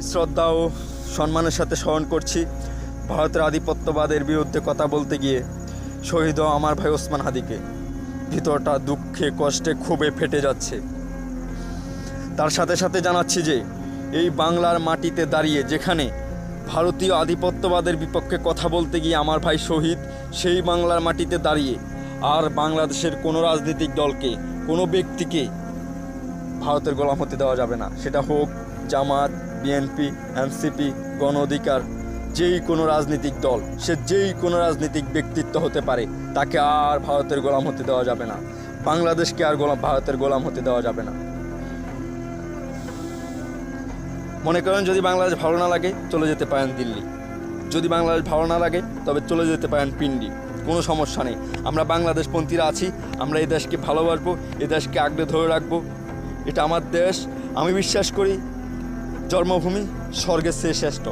শ্রদ্ধা ও সম্মানের সাথে স্মরণ করছি ভারতের আধিপত্যবাদের বিরুদ্ধে কথা বলতে গিয়ে শহীদ হওয়া আমার ভাই ওসমান হাদিকে। ভিতরটা দুঃখে কষ্টে ক্ষোভে ফেটে যাচ্ছে। তার সাথে সাথে জানাচ্ছি যে এই বাংলার মাটিতে দাঁড়িয়ে যেখানে ভারতীয় আধিপত্যবাদের বিপক্ষে কথা বলতে গিয়ে আমার ভাই শহীদ, সেই বাংলার মাটিতে দাঁড়িয়ে আর বাংলাদেশের কোনো রাজনৈতিক দলকে, কোনো ব্যক্তিকে ভারতের গোলাম হতে দেওয়া যাবে না। সেটা হোক জামাত, বিএনপি, এনসিপি, গণ অধিকার, যেই কোনো রাজনৈতিক দল, সে যেই কোনো রাজনৈতিক ব্যক্তিত্ব হতে পারে, তাকে আর ভারতের গোলাম হতে দেওয়া যাবে না। বাংলাদেশকে আর ভারতের গোলাম হতে দেওয়া যাবে না। মনে করেন যদি বাংলাদেশ ভালো না লাগে চলে যেতে পারেন দিল্লি, যদি বাংলাদেশ ভালো না লাগে তবে চলে যেতে পারেন পিন্ডি, কোনো সমস্যা নেই। আমরা বাংলাদেশপন্থীরা আছি, আমরা এই দেশকে ভালোবাসবো, এই দেশকে আগলে ধরে রাখবো। এটা আমার দেশ। আমি বিশ্বাস করি জন্মভূমি স্বর্গের চেয়ে শ্রেষ্ঠ।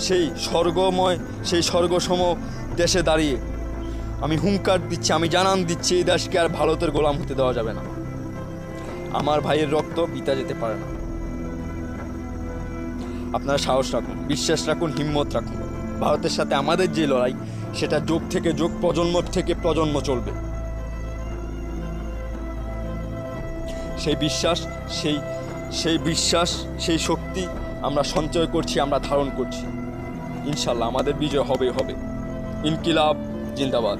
সেই স্বর্গময়, সেই স্বর্গসম দেশে দাঁড়িয়ে আমি হুঙ্কার দিচ্ছি, আমি জানান দিচ্ছি, এই দেশকে আর ভারতের গোলাম হতে দেওয়া যাবে না। আমার ভাইয়ের রক্ত বিতা যেতে পারে না। আপনারা সাহস রাখুন, বিশ্বাস রাখুন, হিম্মত রাখুন। ভারতের সাথে আমাদের যে লড়াই, সেটা যুগ থেকে যুগ, প্রজন্ম থেকে প্রজন্ম চলবে। সেই বিশ্বাস, সেই শক্তি আমরা সঞ্চয় করছি, আমরা ধারণ করছি। ইনশাল্লাহ আমাদের বিজয় হবে। ইনকিলাব জিন্দাবাদ।